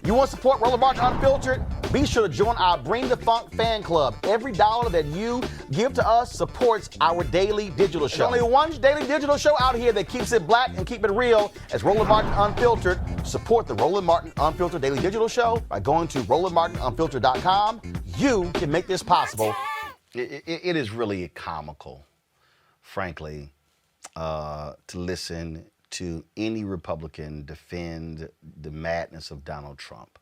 You want to support Roland Martin Unfiltered? Be sure to join our Bring the Funk fan club. Every dollar that you give to us supports our daily digital show. There's only one daily digital show out here that keeps it black and keep it real as Roland Martin Unfiltered. Support the Roland Martin Unfiltered daily digital show by going to RolandMartinUnfiltered.com. You can make this possible. It is really comical, frankly, to listen to any Republican defend the madness of Donald Trump,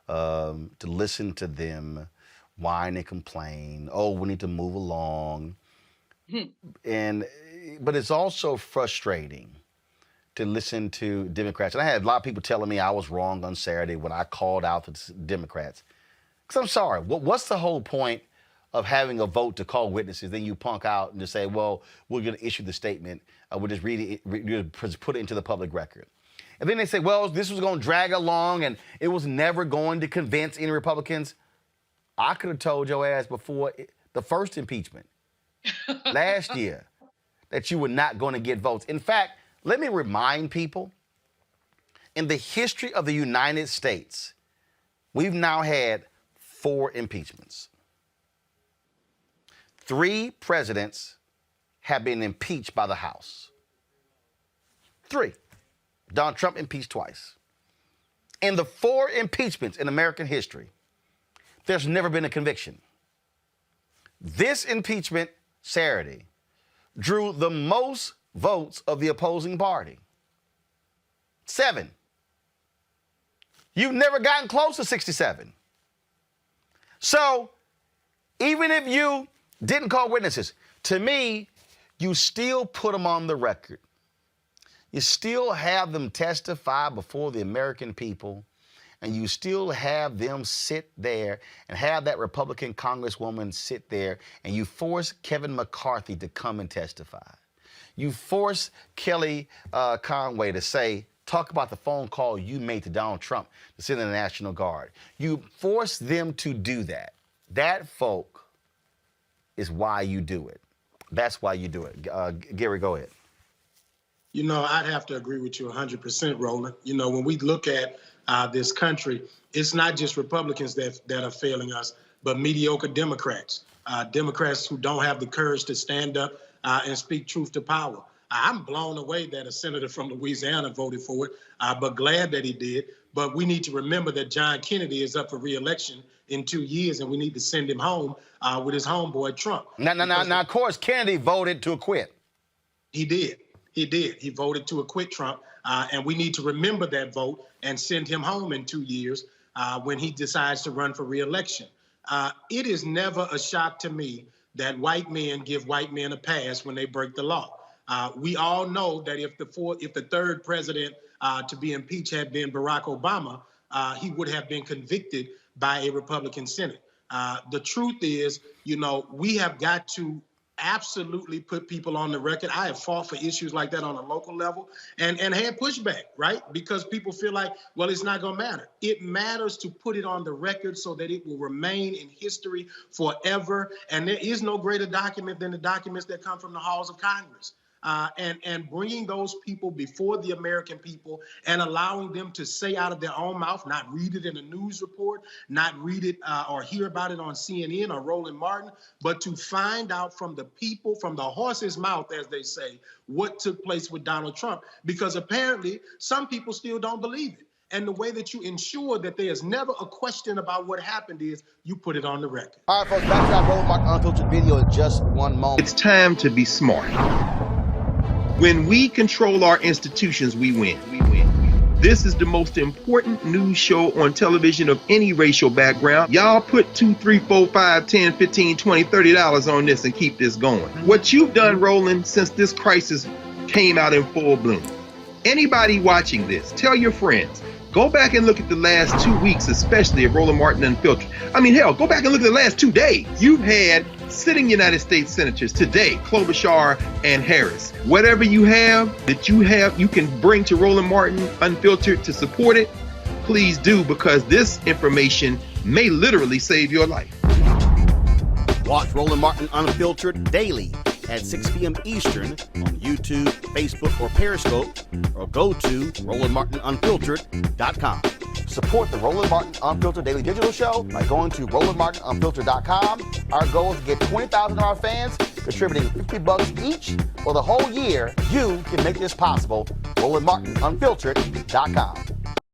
to listen to them whine and complain, oh, we need to move along. But it's also frustrating to listen to Democrats. And I had a lot of people telling me I was wrong on Saturday when I called out the Democrats. Because I'm sorry, what's the whole point of having a vote to call witnesses, then you punk out and just say, well, we're going to issue the statement. We'll just read it, put it into the public record. And then they say, well, this was going to drag along and it was never going to convince any Republicans. I could have told your ass before the first impeachment last year that you were not going to get votes. In fact, let me remind people, in the history of the United States, we've now had 4 impeachments. 3 presidents have been impeached by the House. 3. Donald Trump impeached twice. In the 4 impeachments in American history, there's never been a conviction. This impeachment Saturday drew the most votes of the opposing party. 7. You've never gotten close to 67. So even if you didn't call witnesses, to me, you still put them on the record. You still have them testify before the American people, and you still have them sit there and have that Republican Congresswoman sit there, and you force Kevin McCarthy to come and testify. You force Kelly Conway to talk about the phone call you made to Donald Trump to send in the National Guard. You force them to do that. That, folk, is why you do it. That's why you do it. Gary, go ahead. You know, I'd have to agree with you 100%, Roland. You know, when we look at this country, it's not just Republicans that are failing us, but mediocre Democrats. Democrats who don't have the courage to stand up and speak truth to power. I'm blown away that a senator from Louisiana voted for it, but glad that he did. But we need to remember that John Kennedy is up for re-election in 2 years, and we need to send him home with his homeboy Trump. Now, of course, Kennedy voted to acquit. He did. He voted to acquit Trump, and we need to remember that vote and send him home in 2 years when he decides to run for re-election. It is never a shock to me that white men give white men a pass when they break the law. We all know that if the third president to be impeached had been Barack Obama, he would have been convicted by a Republican Senate. The truth is, you know, we have got to absolutely put people on the record. I have fought for issues like that on a local level and had pushback, right? Because people feel like, well, it's not going to matter. It matters to put it on the record so that it will remain in history forever. And there is no greater document than the documents that come from the halls of Congress. And bringing those people before the American people and allowing them to say out of their own mouth, not read it in a news report, not read it or hear about it on CNN or Roland Martin, but to find out from the people, from the horse's mouth, as they say, what took place with Donald Trump. Because apparently some people still don't believe it. And the way that you ensure that there is never a question about what happened is you put it on the record. All right, folks, back to our Roland Martin Unfiltered video in just one moment. It's time to be smart. When we control our institutions, we win. This is the most important news show on television of any racial background. Y'all put $2, $3, $4, $5, $10, $15, $20, $30 on this and keep this going. What you've done, Roland, since this crisis came out in full bloom. Anybody watching this, tell your friends. Go back and look at the last 2 weeks, especially of Roland Martin Unfiltered. I mean, hell, go back and look at the last 2 days. You've had sitting United States senators today, Klobuchar and Harris. Whatever you have that you can bring to Roland Martin Unfiltered to support it, please do, because this information may literally save your life. Watch Roland Martin Unfiltered daily at 6 p.m. Eastern on YouTube, Facebook, or Periscope, or go to RolandMartinUnfiltered.com. support the Roland Martin Unfiltered Daily Digital Show by going to RolandMartinUnfiltered.com. Our goal is to get 20,000 of our fans contributing $50 each for the whole year. You can make this possible. RolandMartinUnfiltered.com.